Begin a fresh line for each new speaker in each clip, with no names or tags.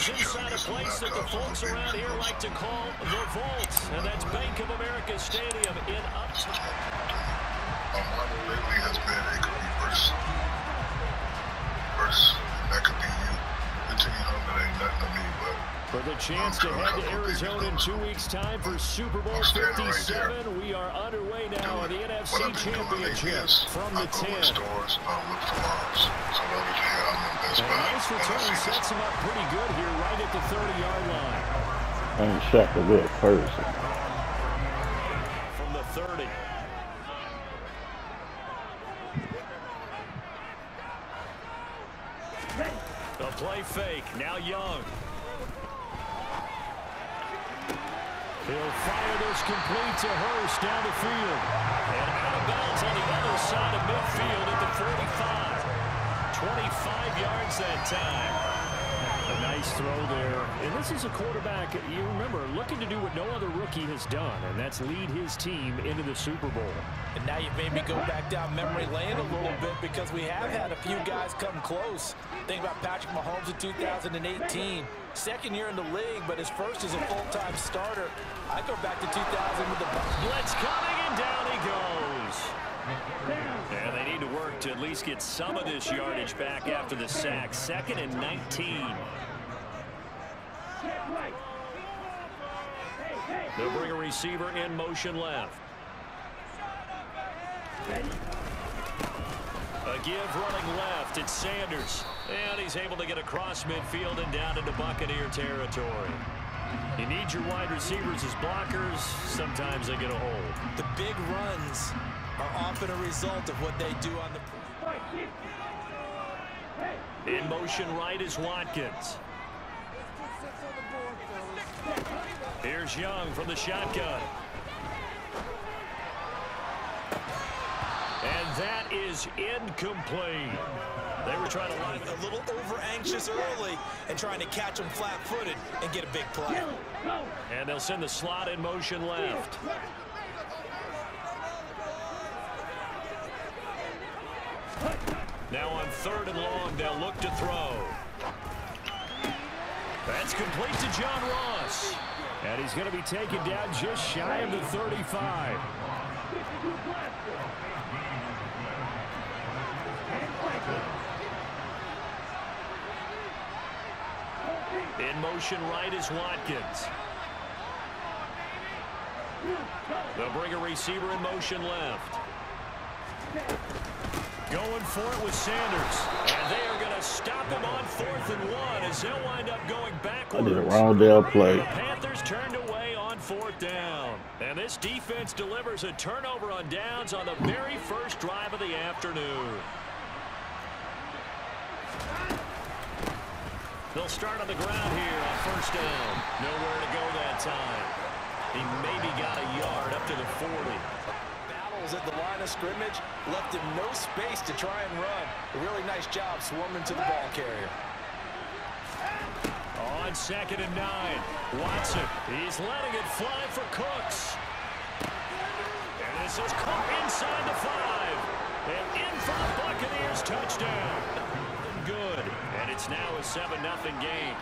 is inside a place that the folks around here like to call the Vault, and that's Bank of America Stadium in Uptown.
Mine lately has been it could be verse. That could be you. The team that ain't nothing to me, but.
For the chance to head to Arizona in 2 weeks' time for Super Bowl 57, we are underway now in the NFC Championship from the 10.
Stores, look for moms. So the other day, I'm in Best Buy.
Nice return sets him up pretty good here right at the 30-yard line.
I ain't shocked at that person.
From the 30. The play fake, now Young. He'll fire this complete to Hurst down the field. And out of bounds on the other side of midfield at the 45. 25 yards that time. A nice throw there. And this is a quarterback, you remember, looking to do what no other rookie has done, and that's lead his team into the Super Bowl.
And now you've made me go back down memory lane a little bit because we have had a few guys come close. Think about Patrick Mahomes in 2018. Second year in the league, but his first as a full-time starter. I go back to 2000 with the Bucs.
Blitz coming, and down he goes. And they need to work to at least get some of this yardage back after the sack. 2nd and 19. They'll bring a receiver in motion left. A give running left. It's Sanders. And he's able to get across midfield and down into Buccaneer territory. You need your wide receivers as blockers. Sometimes they get a hold.
The big runs are often a result of what they do on the...
In motion right is Watkins. Here's Young from the shotgun. And that is incomplete. They were trying to line
a little over-anxious early and trying to catch him flat-footed and get a big play.
And they'll send the slot in motion left. Now on 3rd and long, they'll look to throw. That's complete to John Ross. And he's going to be taken down just shy of the 35. In motion right is Watkins. They'll bring a receiver in motion left. Going for it with Sanders. And they are going to stop him on 4th and 1 as they'll wind up going backwards.
I did a round down play.
The Panthers turned away on 4th down. And this defense delivers a turnover on downs on the very first drive of the afternoon. They'll start on the ground here on 1st down. Nowhere to go that time. He maybe got a yard up to the 40.
Battles at the line of scrimmage, left him no space to try and run. A really nice job swarming to the ball carrier.
On 2nd and 9, Watson. He's letting it fly for Cooks. And this is Cook inside the 5. And in for the Buccaneers touchdown. Good. And it's now a 7-0 game.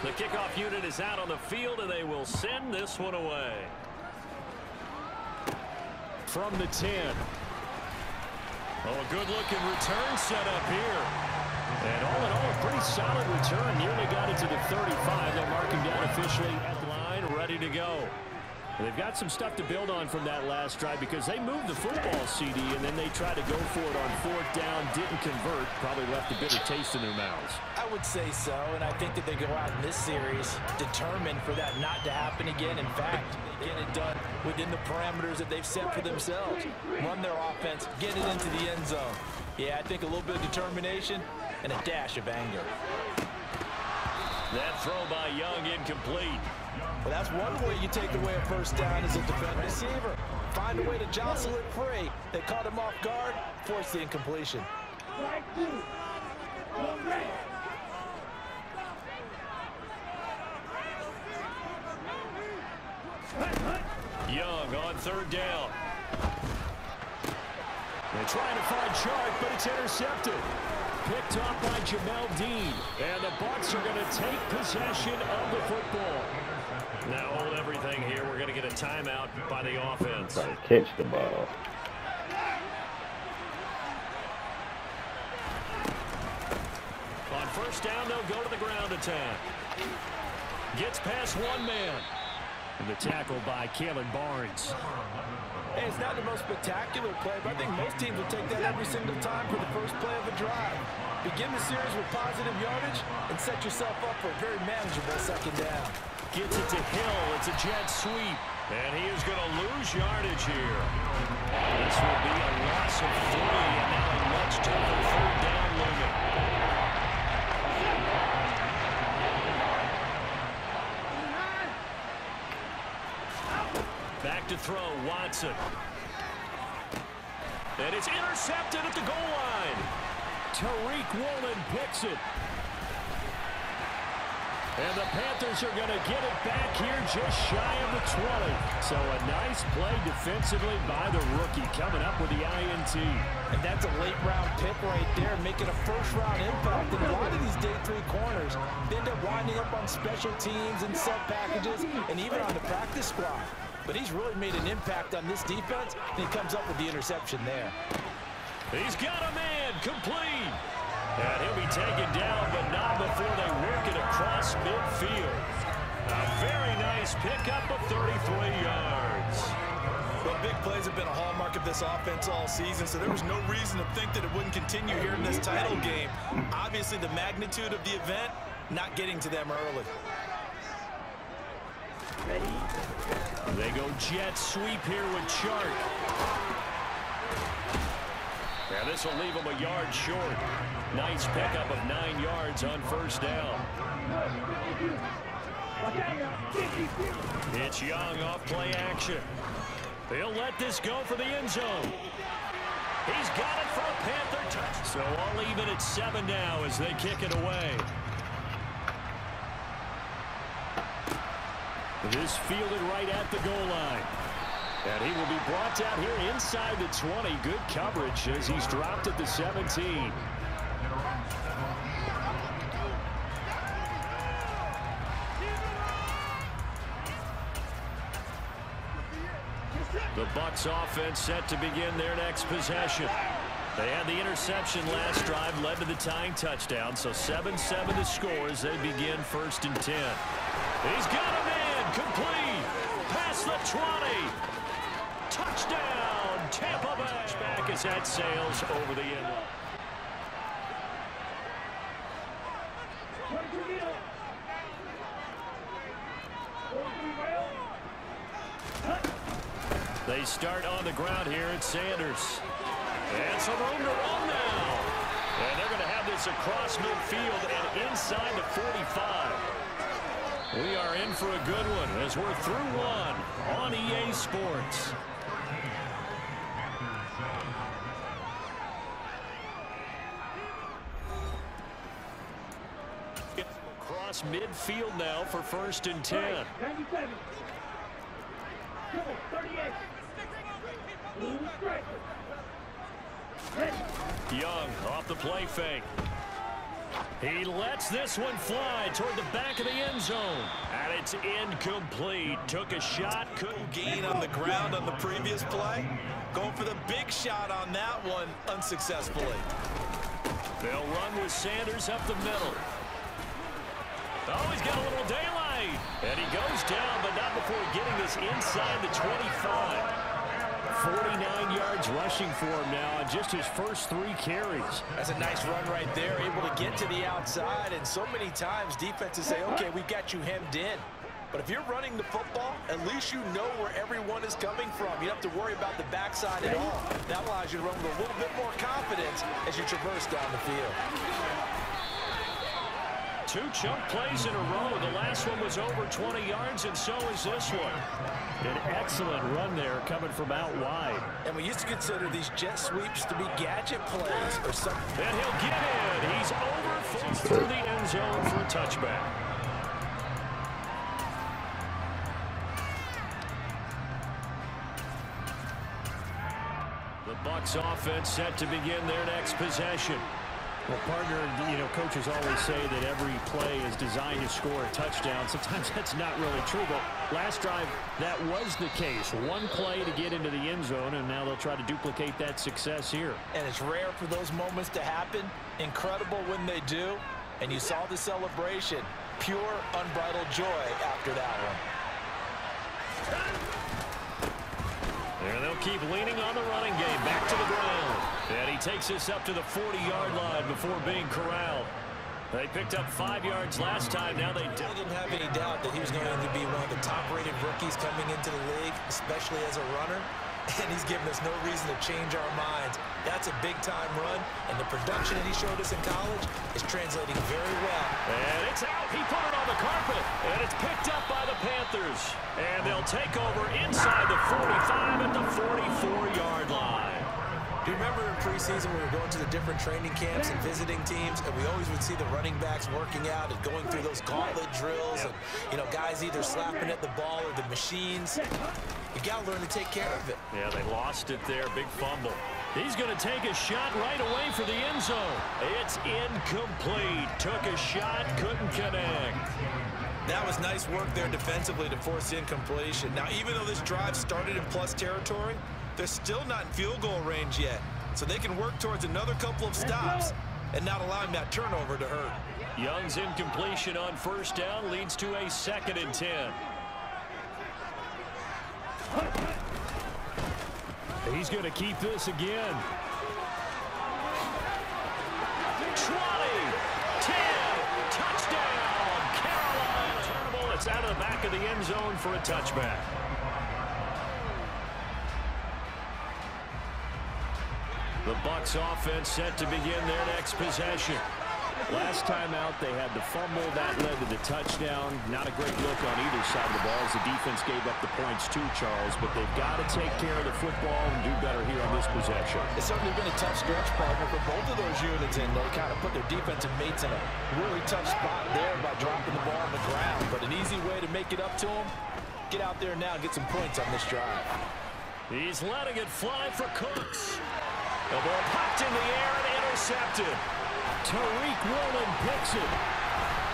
The kickoff unit is out on the field, and they will send this one away. From the 10. Oh, a good-looking return set up here. And all in all, a pretty solid return. Nearly got it to the 35. They'll mark him down officially at the line, ready to go. And they've got some stuff to build on from that last drive because they moved the football, CD, and then they tried to go for it on 4th down, didn't convert, probably left a bitter taste in their mouths.
I would say so, and I think that they go out in this series determined for that not to happen again. In fact, they get it done within the parameters that they've set for themselves. Run their offense, get it into the end zone. Yeah, I think a little bit of determination and a dash of anger.
That throw by Young incomplete.
Well, that's one way you take away a 1st down as a defensive receiver. Find a way to jostle it free. They caught him off guard, forced the incompletion.
Young on 3rd down. They're trying to find Chark, but it's intercepted. picked off by Jamel Dean. And the Bucs are going to take possession of the football. Now hold everything here. We're going to get a timeout by the offense.
Try to catch the ball.
On first down, they'll go to the ground attack. Gets past one man. And the tackle by Kalen Barnes.
Hey, it's not the most spectacular play, but I think most teams will take that every single time for the first play of a drive. Begin the series with positive yardage and set yourself up for a very manageable second down.
Gets it to Hill. It's a jet sweep. And he is going to lose yardage here. This will be a loss of 3, and now a much tougher third down looming. Back to throw, Watson. And it's intercepted at the goal line. Tariq Woolen picks it. And the Panthers are going to get it back here just shy of the 20. So a nice play defensively by the rookie coming up with the INT.
And that's a late-round pick right there, making a first-round impact. And a lot of these day 3 corners end up winding up on special teams and set packages and even on the practice squad. But he's really made an impact on this defense, and he comes up with the interception there.
He's got a man complete. And he'll be taken down, but not before they work it across midfield. A very nice pickup of 33 yards.
Well, big plays have been a hallmark of this offense all season, so there was no reason to think that it wouldn't continue here in this title game. Obviously, the magnitude of the event, not getting to them early.
They go jet sweep here with Chark. And this will leave him a yard short. Nice pickup of 9 yards on first down. It's Young off play action. He'll let this go for the end zone. He's got it for a Panther touch. So all even at 7 now as they kick it away. This fielded right at the goal line. And he will be brought down here inside the 20. Good coverage as he's dropped at the 17. The Bucs offense set to begin their next possession. They had the interception last drive, led to the tying touchdown. So 7-7 the score as they begin 1st and 10. He's got a man complete. Past the 20. Touchdown, Tampa Bay. Back as that sails over the end line. They start on the ground here at Sanders. And some room to run now. And they're going to have this across midfield and inside the 45. We are in for a good one as we're through one on EA Sports. Across midfield now for 1st and 10. Young off the play fake. He lets this one fly toward the back of the end zone. And it's incomplete. Took a shot.
Couldn't gain on the ground on the previous play. Going for the big shot on that one unsuccessfully.
They'll run with Sanders up the middle. Oh, he's got a little daylight. And he goes down, but not before getting this inside the 25. 49 yards rushing for him now on just his first 3 carries.
That's a nice run right there, able to get to the outside. And so many times defenses say, okay, we've got you hemmed in. But if you're running the football, at least you know where everyone is coming from. You don't have to worry about the backside at all. That allows you to run with a little bit more confidence as you traverse down the field.
2 chunk plays in a row. The last one was over 20 yards, and so is this one. An excellent run there coming from out wide.
And we used to consider these jet sweeps to be gadget plays or something.
And he'll get in. He's over through the end zone for a touchback. The Bucs offense set to begin their next possession. Well, partner, you know, coaches always say that every play is designed to score a touchdown. Sometimes that's not really true, but last drive, that was the case. One play to get into the end zone, and now they'll try to duplicate that success here.
And it's rare for those moments to happen. Incredible when they do. And you saw the celebration. Pure, unbridled joy after that one.
And they'll keep leaning on the running game. Back to the ground. And he takes us up to the 40-yard line before being corralled. They picked up 5 yards last time. Now they
didn't have any doubt that he was going to be one of the top-rated rookies coming into the league, especially as a runner. And he's given us no reason to change our minds. That's a big-time run, and the production that he showed us in college is translating very well.
And it's out. He put it on the carpet, and it's picked up by the Panthers. And they'll take over inside the 45 at the 44-yard line.
Do you remember in preseason we were going to the different training camps and visiting teams, and we always would see the running backs working out and going through those gauntlet drills, and, you know, guys either slapping at the ball or the machines. You got to learn to take care of it.
Yeah, they lost it there. Big fumble. He's going to take a shot right away for the end zone. It's incomplete. Took a shot, couldn't connect.
That was nice work there defensively to force the incompletion. Now, even though this drive started in plus territory, they're still not in field goal range yet. So they can work towards another couple of stops and not allowing that turnover to hurt.
Young's incompletion on first down leads to a 2nd and 10. He's going to keep this again. 20, 10, touchdown, Carolina. Turnable, it's out of the back of the end zone for a touchback. The Bucs offense set to begin their next possession. Last time out, they had the fumble. That led to the touchdown. Not a great look on either side of the ball as the defense gave up the points too, Charles. But they've got to take care of the football and do better here on this possession.
It's certainly been a tough stretch, partner, for both of those units, and they kind of put their defensive mates in a really tough spot there by dropping the ball on the ground. But an easy way to make it up to them, get out there now and get some points on this drive.
He's letting it fly for Cooks. The ball popped in the air and intercepted. Tariq Woolen picks it.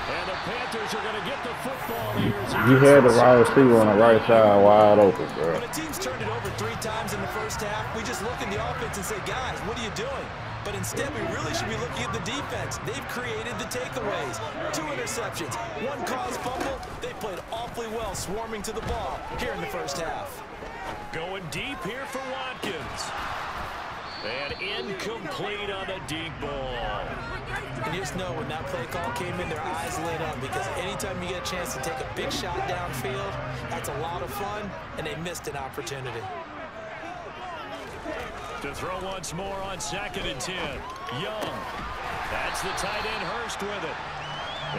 And the Panthers are going to get the football here.
You had the wide receiver on the right side wide open, bro.
When a team's turned it over 3 times in the first half, we just look at the offense and say, guys, what are you doing? But instead, we really should be looking at the defense. They've created the takeaways. 2 interceptions, 1 caused fumble. They played awfully well swarming to the ball here in the first half.
Going deep here for Watkins. And incomplete on the deep ball.
And you just know when that play call came in, their eyes lit up, because anytime you get a chance to take a big shot downfield, that's a lot of fun, and they missed an opportunity.
To throw once more on 2nd and 10. Young. That's the tight end Hurst with it.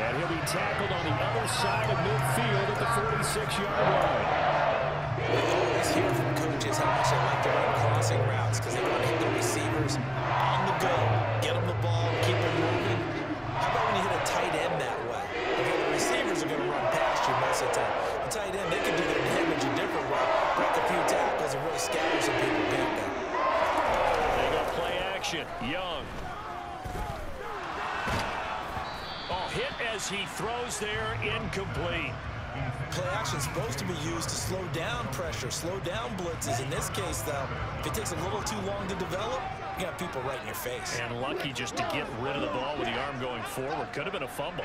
And he'll be tackled on the other side of midfield at the 46-yard line.
We always hear from coaches how much they like to run crossing routes because they want to hit the receivers on the go, get them the ball, keep them moving. How about when you hit a tight end that way? Okay, the receivers are going to run past you most of the time. The tight end, they can do their damage a different way, break a few tackles and really scatter some people, can't they?
They go play action. Young. Oh, hit as he throws there, incomplete.
Play action is supposed to be used to slow down pressure, slow down blitzes. In this case, though, if it takes a little too long to develop, you got people right in your face.
And lucky just to get rid of the ball with the arm going forward. Could have been a fumble.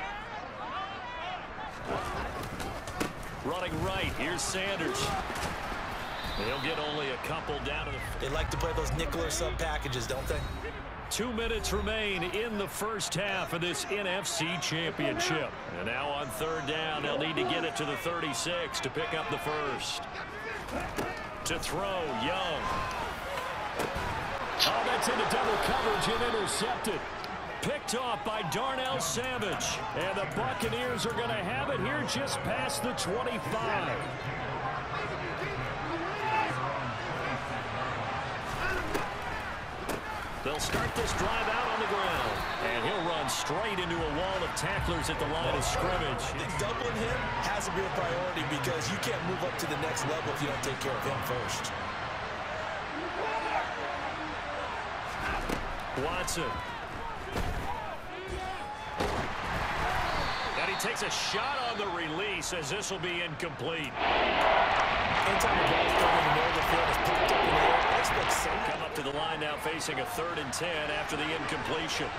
Running right, here's Sanders. They'll get only a couple down to the...
They like to play those nickel or sub packages, don't they?
2 minutes remain in the first half of this NFC championship. And now on 3rd down, they'll need to get it to the 36 to pick up the first. To throw, Young. Oh, that's into double coverage and intercepted. Picked off by Darnell Savage. And the Buccaneers are going to have it here just past the 25. They'll start this drive out on the ground. And he'll run straight into a wall of tacklers at the line of scrimmage.
Doubling him has to be a priority because you can't move up to the next level if you don't take care of him first.
Watson. he takes a shot on the release as this will be incomplete.
Anytime the ball's thrown in the middle of the field, it's picked up in the air. I expect some.
Come up to the line now facing a 3rd and 10 after the incompletion.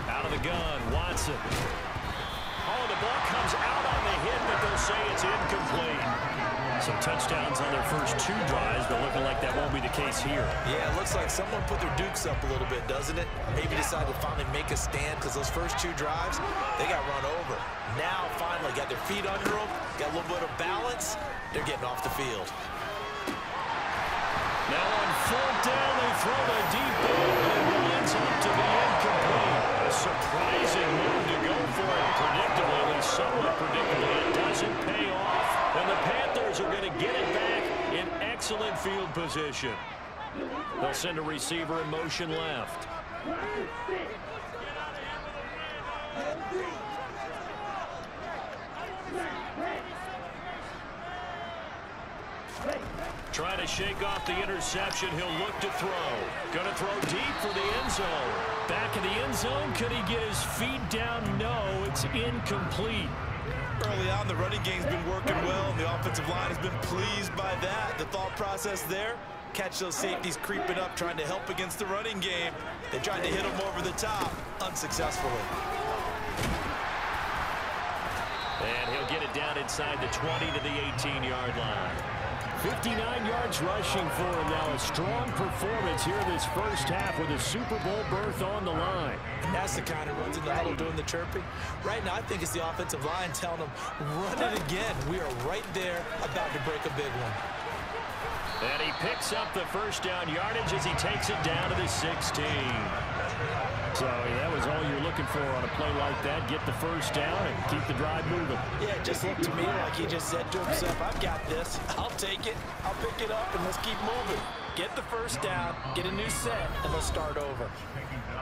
Out of the gun, Watson. Oh, the ball comes out on the hit, but they'll say it's incomplete. Some touchdowns on their first 2 drives, but looking like that won't be the case here.
Yeah, it looks like someone put their dukes up a little bit, doesn't it? Maybe decided to finally make a stand because those first 2 drives, they got run over. Now, finally, got their feet under them, got a little bit of balance. They're getting off the field.
Now on 4th down, they throw the deep ball, and it ends up to be incomplete. A surprising move to go for it predictably, at least somewhat predictably. It doesn't pay off, and the Panthers are going to get it back in excellent field position. They'll send a receiver in motion left. Trying to shake off the interception. He'll look to throw. Going to throw deep for the end zone. Back in the end zone. Could he get his feet down? No, it's incomplete.
Early on, the running game's been working well, and the offensive line has been pleased by that. The thought process there, catch those safeties creeping up, trying to help against the running game. They tried to hit them over the top, unsuccessfully.
And he'll get it down inside the 20 to the 18-yard line. 59 yards rushing for him now. A strong performance here this first half with a Super Bowl berth on the line.
And that's the kind of runs in the huddle doing the chirping. Right now, I think it's the offensive line telling them, run it again. We are right there about to break a big one.
And he picks up the first down yardage as he takes it down to the 16. So that was all you're looking for on a play like that. Get the first down and keep the drive moving.
Yeah, it just looked to me like he just said to himself, I've got this. I'll take it. I'll pick it up, and let's keep moving. Get the first down, get a new set, and let's start over.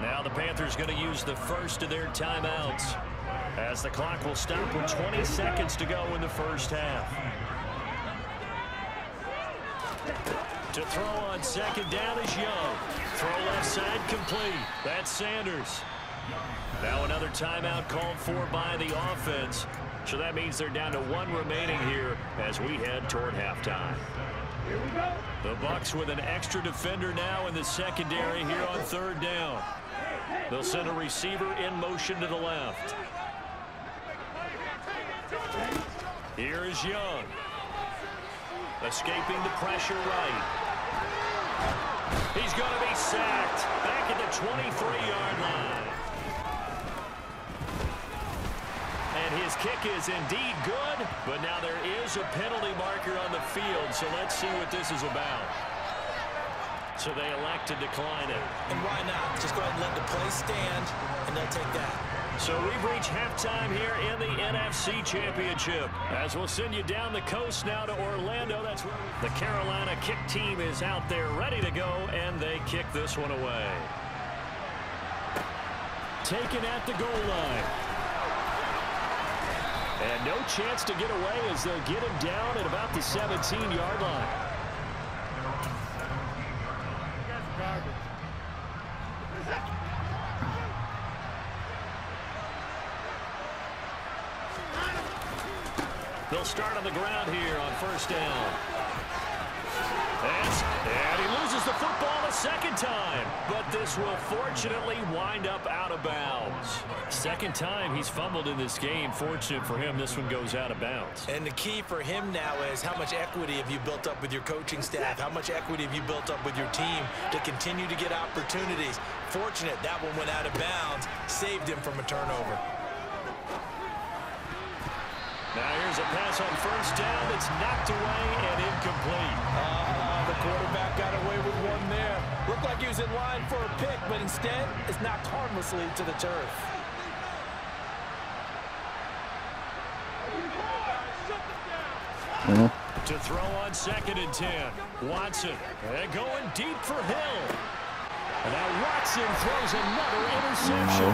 Now the Panthers going to use the first of their timeouts as the clock will stop with 20 seconds to go in the first half. To throw on second down is Young. Throw left side complete. That's Sanders. Now another timeout called for by the offense. So that means they're down to 1 remaining here as we head toward halftime. The Bucs with an extra defender now in the secondary here on 3rd down. They'll send a receiver in motion to the left. Here is Young. Escaping the pressure right. He's going to be sacked back at the 23-yard line. And his kick is indeed good, but now there is a penalty marker on the field, so let's see what this is about. So they elect to decline it.
And why not? Just go ahead and let the play stand, and they'll take that.
So we've reached halftime here in the NFC Championship. As we'll send you down the coast now to Orlando. That's where the Carolina kick team is out there ready to go, and they kick this one away. Taken at the goal line. And no chance to get away as they'll get him down at about the 17-yard line. They'll start on the ground here on 1st down. And he loses the football a second time. But this will fortunately wind up out of bounds. Second time he's fumbled in this game. Fortunate for him, this one goes out of bounds.
And the key for him now is how much equity have you built up with your coaching staff? How much equity have you built up with your team to continue to get opportunities? Fortunate that one went out of bounds. Saved him from a turnover.
Now here's a pass on 1st down that's knocked away and incomplete.
The quarterback got away with one there. Looked like he was in line for a pick, but instead it's knocked harmlessly to the turf.
To throw on 2nd and 10. Watson. And going deep for Hill. And now Watson throws another interception.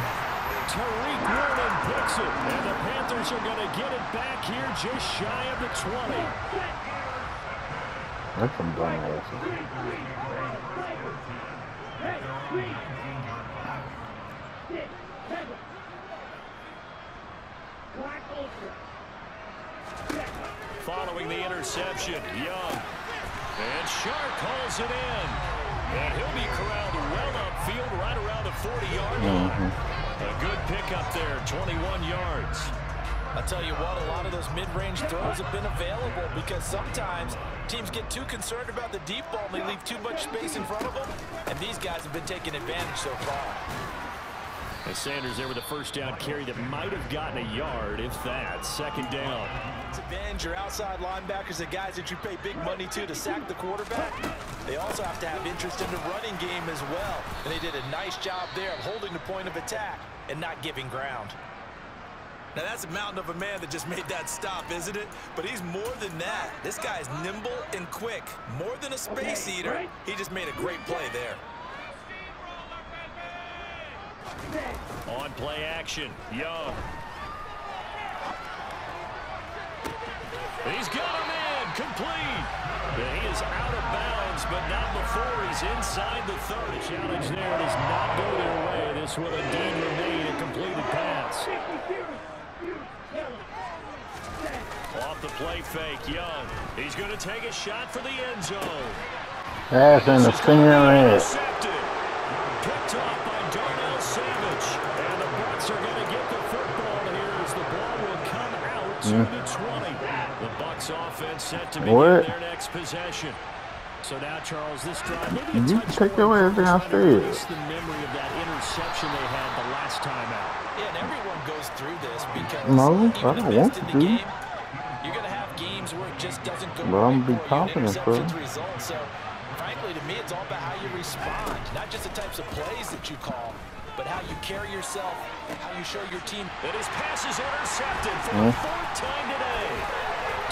Tariq Woolen picks it, and the Panthers are going to get it back here just shy of the 20.
That's some dumb
Following the interception, Young. And Sharp calls it in. And he'll be corralled well upfield right around the 40-yard line. A good pickup there, 21 yards.
I'll tell you what, a lot of those mid-range throws have been available because sometimes teams get too concerned about the deep ball and they leave too much space in front of them. And these guys have been taking advantage so far.
And Sanders there with a first down carry that might have gotten a yard, if that. Second down.
It's advantage your outside linebackers, the guys that you pay big money to sack the quarterback. They also have to have interest in the running game as well. And they did a nice job there of holding the point of attack and not giving ground.
Now that's a mountain of a man that just made that stop, isn't it? But he's more than that. This guy is nimble and quick. More than a space eater. He just made a great play there.
On play action, Young. He's got him in, complete. He is out of bounds, but not before he's inside the 30. Challenge there does not go their way. This will indeed remain a completed pass. Off the play fake, Young. He's going to take a shot for the end zone.
Pass in the center.
Picked off by Darnell Savage. And the Bucs are going to get the football here as the ball will come out to the 20. The Bucs offense set to begin their next possession. So now, Charles, this drive, maybe
you take your ass downstairs.
The memory of that interception they had the last time out.
Yeah, and everyone goes through this because
no, I don't want to do.
You're going to have games where it just doesn't go
but I'm going to be confident, bro.
So, frankly, to me, it's all about how you respond. Not just the types of plays that you call, but how you carry yourself, how you show your team.
And his pass is intercepted for the fourth time today.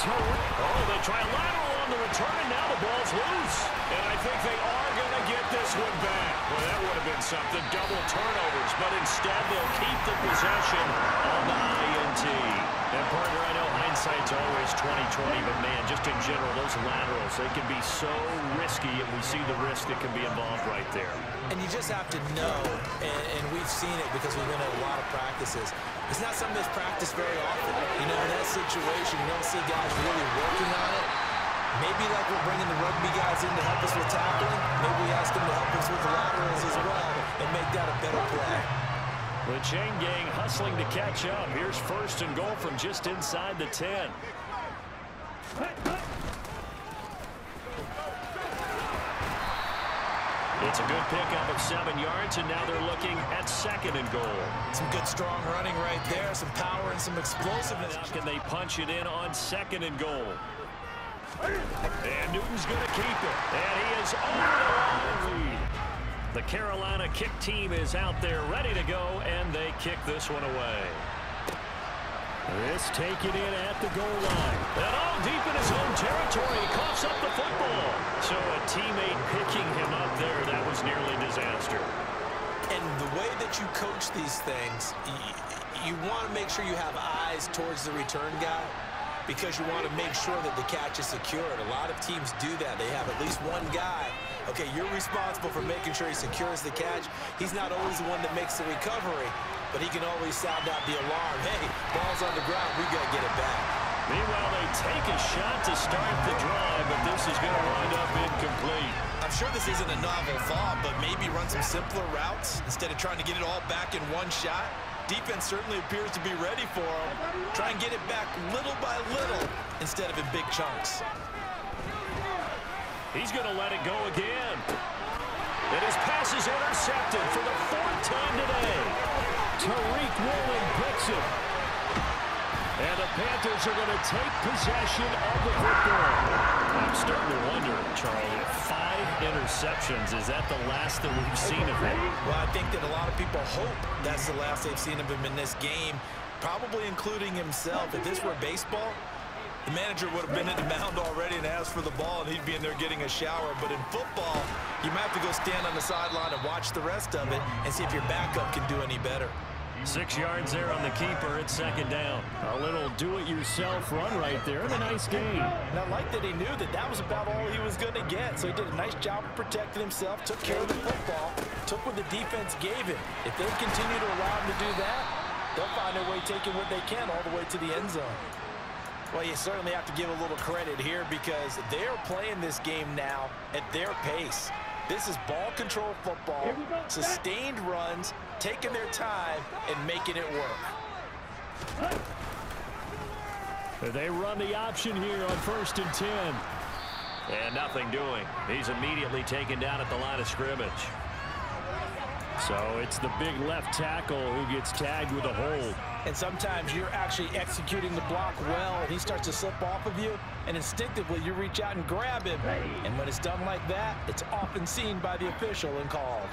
Oh, they try lateral on the return, and now the ball's loose. And I think they are going to get this one back. Well, that would have been something. Double turnovers, but instead they'll keep the possession on the INT. And, partner, I know hindsight's always 20/20, but, man, just in general, those laterals, they can be so risky, and we see the risk that can be involved right there.
And you just have to know, and we've seen it because we've been at a lot of practices. It's not something that's practiced very often. You know, in that situation, you don't see guys really working on it. Maybe like we're bringing the rugby guys in to help us with tackling. Maybe we ask them to help us with the laterals as well and make that a better play.
The chain gang hustling to catch up. Here's first and goal from just inside the 10. It's a good pickup of 7 yards, and now they're looking at second and goal.
Some good, strong running right there, some power and some explosiveness.
Can they punch it in on second and goal? And Newton's going to keep it, and he is over the lead. The Carolina kick team is out there ready to go, and they kick this one away. This taken in at the goal line. And all deep in his own territory. He coughs up the football. So a teammate picking him up there, that was nearly disaster.
And the way that you coach these things, you want to make sure you have eyes towards the return guy because you want to make sure that the catch is secured. A lot of teams do that. They have at least one guy. Okay, you're responsible for making sure he secures the catch. He's not always the one that makes the recovery, but he can always sound out the alarm. Hey, ball's on the ground. We got to get it back.
Meanwhile, they take a shot to start the drive, but this is going to wind up incomplete.
I'm sure this isn't a novel thought, but maybe run some simpler routes instead of trying to get it all back in one shot. Defense certainly appears to be ready for him. Try and get it back little by little instead of in big chunks.
He's going to let it go again. And his pass is intercepted for the fourth time today. Tariq Woolen picks it. And the Panthers are going to take possession of the football. I'm starting to wonder, Charlie, if 5 interceptions, is that the last that we've seen of him?
Well, I think that a lot of people hope that's the last they've seen of him in this game, probably including himself. If this were baseball, the manager would have been at the mound already and asked for the ball, and he'd be in there getting a shower. But in football, you might have to go stand on the sideline and watch the rest of it and see if your backup can do any better.
6 yards there on the keeper. It's second down. A little do-it-yourself run right there, and a nice gain.
And I like that he knew that that was about all he was going to get, so he did a nice job of protecting himself, took care of the football, took what the defense gave him. If they continue to allow him to do that, they'll find a way taking what they can all the way to the end zone. Well, you certainly have to give a little credit here because they're playing this game now at their pace. This is ball control football, sustained runs, taking their time and making it work.
They run the option here on 1st and 10.
And nothing doing. He's immediately taken down at the line of scrimmage.
So it's the big left tackle who gets tagged with a hold.
And sometimes you're actually executing the block well, and he starts to slip off of you, and instinctively you reach out and grab him. And when it's done like that, it's often seen by the official and called.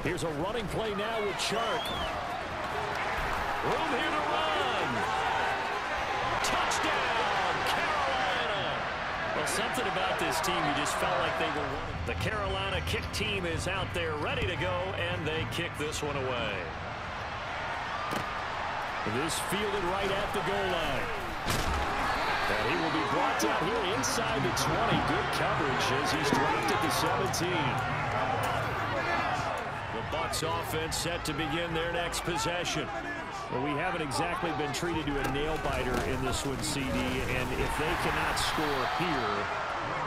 Here's a running play now with Chark. Room here to run. Touchdown, Carolina. Well, something about this team, you just felt like they were running. The Carolina kick team is out there ready to go, and they kick this one away. This fielded right at the goal line. And he will be brought down here inside the 20. Good coverage as he's dropped at the 17. The Bucs offense set to begin their next possession. Well, we haven't exactly been treated to a nail-biter in this one, CD, and if they cannot score here,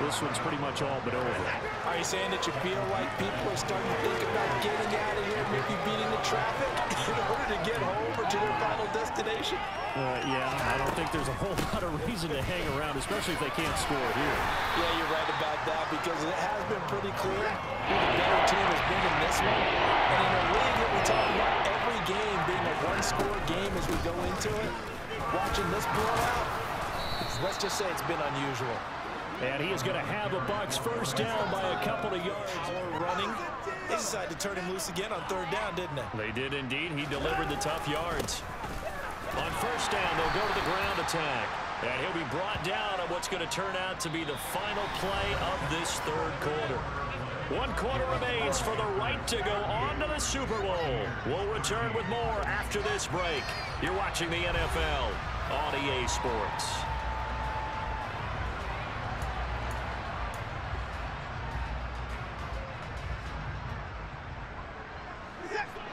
this one's pretty much all but over.
Are you saying that you feel like people are starting to think about getting out of here, maybe beating the traffic in order to get home or to their final destination?
Yeah, I don't think there's a whole lot of reason to hang around, especially if they can't score here.
Yeah, you're right about that because it has been pretty clear who the better team has been in this one. And in a league that we talk about every game being a one-score game as we go into it, watching this blowout, let's just say it's been unusual.
And he is going to have a Bucs first down by a couple of yards.
More running. They decided to turn him loose again on 3rd down, didn't they?
They did indeed. He delivered the tough yards. On 1st down, they'll go to the ground attack. And he'll be brought down on what's going to turn out to be the final play of this 3rd quarter. 1 quarter remains for the right to go on to the Super Bowl. We'll return with more after this break. You're watching the NFL on EA Sports.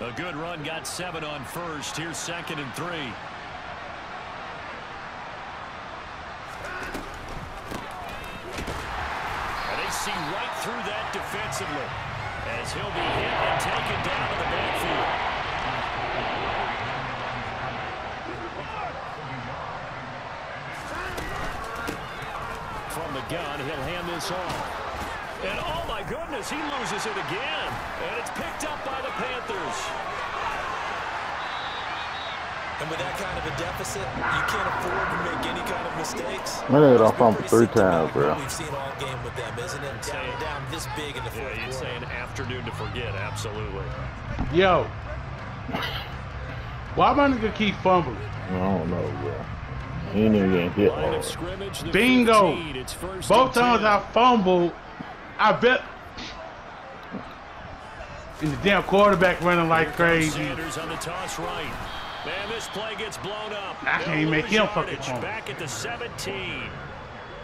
A good run, got 7 on 1st. Here's 2nd and 3. And they see right through that defensively as he'll be hit and taken down to the backfield. From the gun, he'll hand this off. And oh my goodness, he loses it again. And it's picked up by the Panthers.
And with that kind of a deficit, you can't afford to make any kind of mistakes.
I know it off 3 times, bro.
We've seen all game with them, isn't it? Down this big in the 4th quarter.
You'd say an afternoon to forget, absolutely.
Yo. Why am I gonna keep fumbling?
I don't know, bro. He ain't even getting hit.
Line of scrimmage, the
Bingo.
15. It's 1st
Both
and
times
10.
I fumbled, I bet. And the damn quarterback running like crazy.
Sanders on the toss right. Man, this play gets blown up.
I can't even make him fucking fumble.
Back at the 17.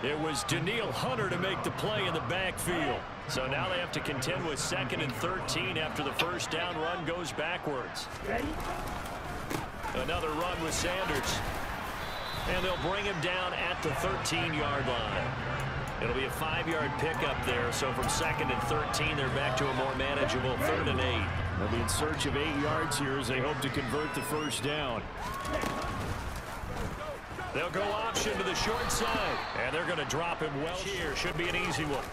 It was Daniil Hunter to make the play in the backfield. So now they have to contend with 2nd and 13 after the 1st down run goes backwards. Another run with Sanders. And they'll bring him down at the 13-yard line. It'll be a 5-yard pickup there. So from 2nd and 13, they're back to a more manageable 3rd and 8. They'll be in search of 8 yards here as they hope to convert the 1st down. They'll go option to the short side. And they're going to drop him well here. Should be an easy one.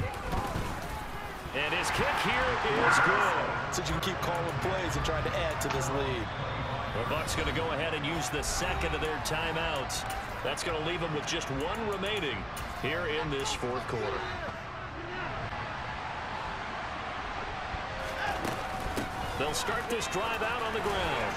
And his kick here is good.
So you can keep calling plays and trying to add to this lead.
The Bucs going to go ahead and use the 2nd of their timeouts. That's going to leave them with just 1 remaining here in this 4th quarter. They'll start this drive out on the ground.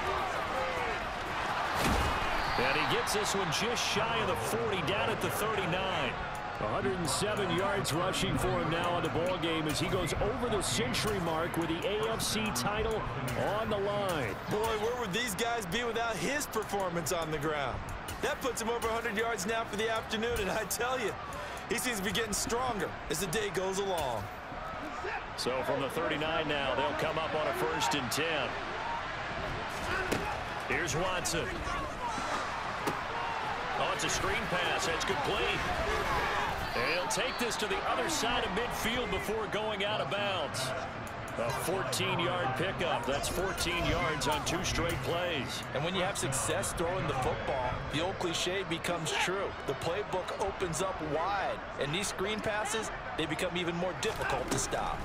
And he gets this one just shy of the 40, down at the 39. 107 yards rushing for him now in the ball game as he goes over the century mark with the AFC title on the line.
Boy, where would these guys be without his performance on the ground? That puts him over 100 yards now for the afternoon, and I tell you, he seems to be getting stronger as the day goes along.
So from the 39 now, they'll come up on a 1st and 10. Here's Watson. Oh, it's a screen pass. That's complete. And he'll take this to the other side of midfield before going out of bounds. A 14-yard pickup. That's 14 yards on 2 straight plays.
And when you have success throwing the football, the old cliche becomes true. The playbook opens up wide. And these screen passes, they become even more difficult to stop.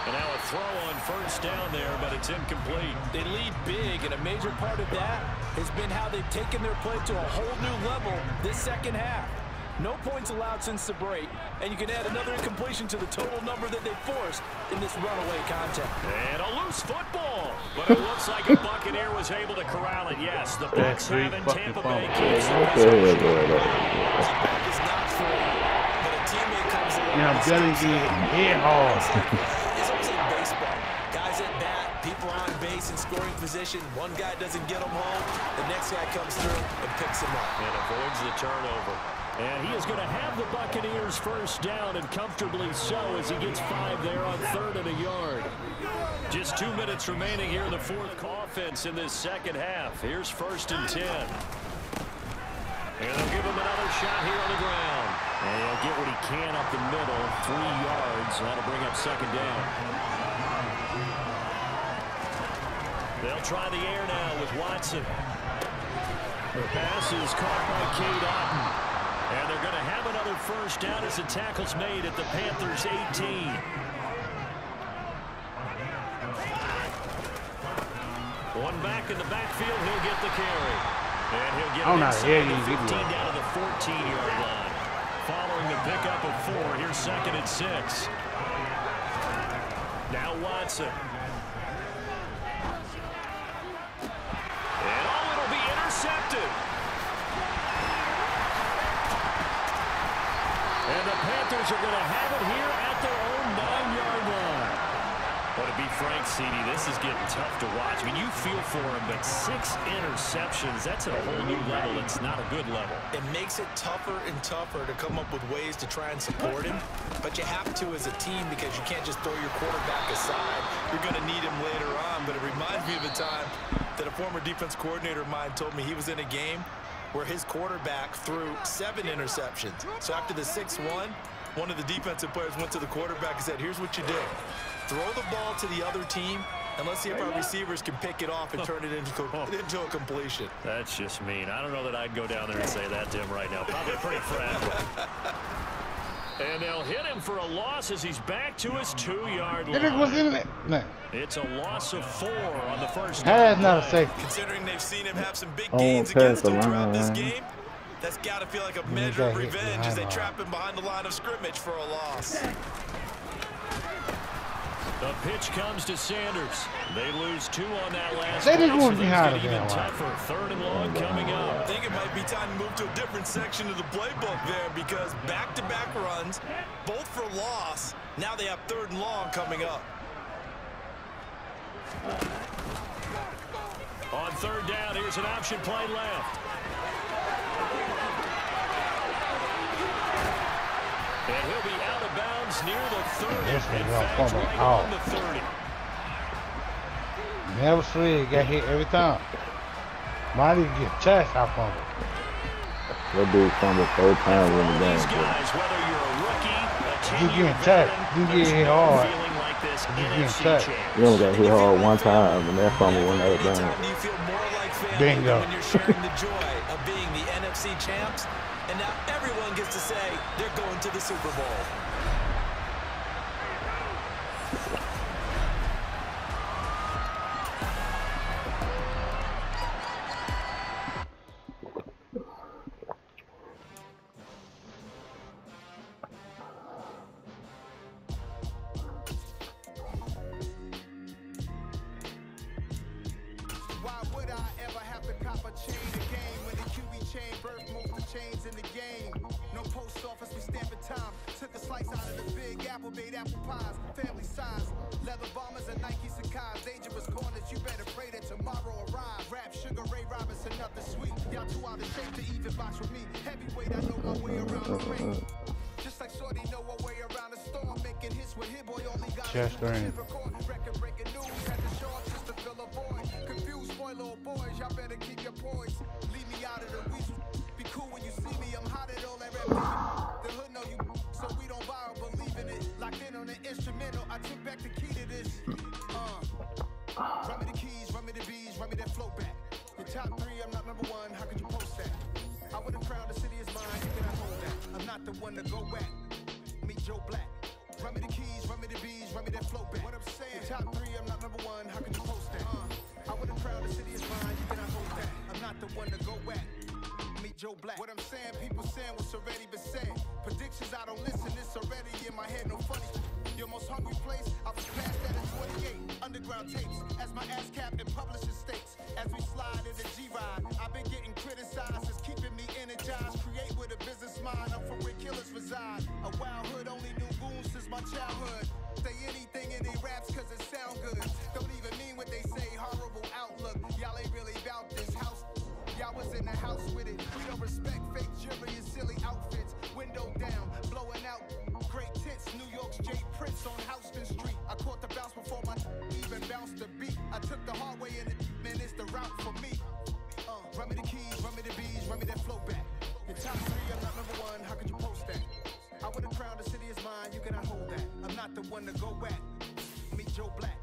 And now a throw on 1st down there, but it's incomplete.
They lead big, and a major part of that has been how they've taken their play to a whole new level this second half. No points allowed since the break, and you can add another incompletion to the total number that they forced in this runaway contact.
And a loose football, but it looks like a Buccaneer was able to corral it. Yes, the Bucs have in Tampa Bay keeps the possession.
It's not free, but a teammate comes along.
Yeah, I'm getting hit hard.
It's almost like baseball. Guys at bat, people on base in scoring position. One guy doesn't get them home. The next guy comes through and picks him up.
And avoids the turnover. And he is going to have the Buccaneers 1st down, and comfortably so as he gets 5 there on 3rd and a yard. Just 2 minutes remaining here in the 4th offense in this second half. Here's 1st and 10. And they'll give him another shot here on the ground. And he'll get what he can up the middle, 3 yards. That'll bring up 2nd down. They'll try the air now with Watson. The pass is caught by Cade Otton. And they're going to have another 1st down as the tackle's made at the Panthers' 18. One back in the backfield, he'll get the carry. And he'll get it inside the 15 down to the 14-yard line. Following the pickup of 4, here's 2nd and 6. Now Watson. And it'll be intercepted. And the Panthers are going to have it here at their own 9-yard line. But to be frank, CD, this is getting tough to watch. I mean, you feel for him, but 6 interceptions, that's at a whole new level. It's not a good level.
It makes it tougher and tougher to come up with ways to try and support him. But you have to as a team because you can't just throw your quarterback aside. You're going to need him later on. But it reminds me of a time that a former defense coordinator of mine told me he was in a game where his quarterback threw 7 interceptions. So after the 6-1, one of the defensive players went to the quarterback and said, here's what you do. Throw the ball to the other team, and let's see if our receivers can pick it off and turn it into a completion.
That's just mean. I don't know that I'd go down there and say that to him right now. Probably pretty fragile. And they'll hit him for a loss as he's back to his 2-yard line. It's a loss of 4 on the 1st
That's not a safety.
Considering they've seen him have some big gains against him throughout this game, that's got to feel like a measure of revenge as they trap him behind the line of scrimmage for a loss.
The pitch comes to Sanders. They lose 2 on that last
They
play,
didn't
so
want behind
even
him.
tougher. 3rd and long coming up.
I think it might be time to move to a different section of the playbook there because back-to-back runs, both for loss. Now they have 3rd and long coming up.
On 3rd down, here's an option play left. And he'll be out of bounds near the 30. In fact, right on the 30.
Never slid, got hit every time. Might even get touched off of it.
That dude fumbled 3rd time in the game.
These guys, whether you're a rookie, a
You
tenured
getting touched.
veteran,
You getting hit hard.
feeling like this
You getting
NFC
touched.
champ.
You only got hit hard 1 time, and that fumble went out of bounds.
Anytime do you feel more like family
Bingo.
than when you're sharing the joy of being the NFC champs? And now everyone gets to say they're going to the Super Bowl.
Why would I ever have to cop a chain? A game when the QB chain chains in the game. No post office, we stamping time. Took a slice out of the big apple, made apple pies. Family size, leather bombers and Nike Sacai's. Dangerous corners, you better pray that tomorrow arrive. Rap, Sugar Ray Robinson, nothing sweet. Y'all too out of shape to even box with me. Heavyweight, I know my way around the ring. Just like Shorty know her way around the storm. Making hits with Hit Boy, only got
Chest ring.
record breaking news. Had to show up just to fill a void. Confused, spoiler boys, y'all better keep your poise. Leave me out of the weasel. Be cool when you see me, I'm hot at all that rap. The hood know you, so we don't borrow, believe in it. Locked in on the instrumental, I took back the key to this. Run me the keys, run me the bees, run me that flow back. Your top 3, I'm not number 1, how could you post that? I would've crowned the city is mine, you cannot hold that. I'm not the one to go back. Meet Joe Black. Run me the keys, run me the bees, run me that flow back. What I'm saying, your top 3, I'm not number 1, how could you post that? I would've crowned the city is mine, you cannot hold that. I'm not the one to go back. Meet Joe Black. What I'm saying, people saying what's already been said. Predictions, I don't listen, it's already in my head, no funny. Your most hungry place, I was past that in 28. Underground tapes, as my ass cap in publishing states. As we slide in the G-Ride, I've been getting criticized, it's keeping me energized. Create with a business mind, I'm from where killers reside. A wild hood, only knew goons since my childhood. Say anything in they raps cause it sound good. Don't even mean what they say, horrible outlook. Y'all ain't really about this house. Y'all was in the house with it. We don't respect fake jewelry and silly outfits. Window down, blowing out great tits. New York's J. Prince on Houston Street. I caught the bounce before my even bounced the beat. I took the hard way in it, man, it's the route for me. Run me the keys, run me the bees, run me that flow back. Your top 3, I'm not number 1, how could you post that? I would've crowned the city is mine, you cannot hold that. I'm not the one to go back. Meet Joe Black.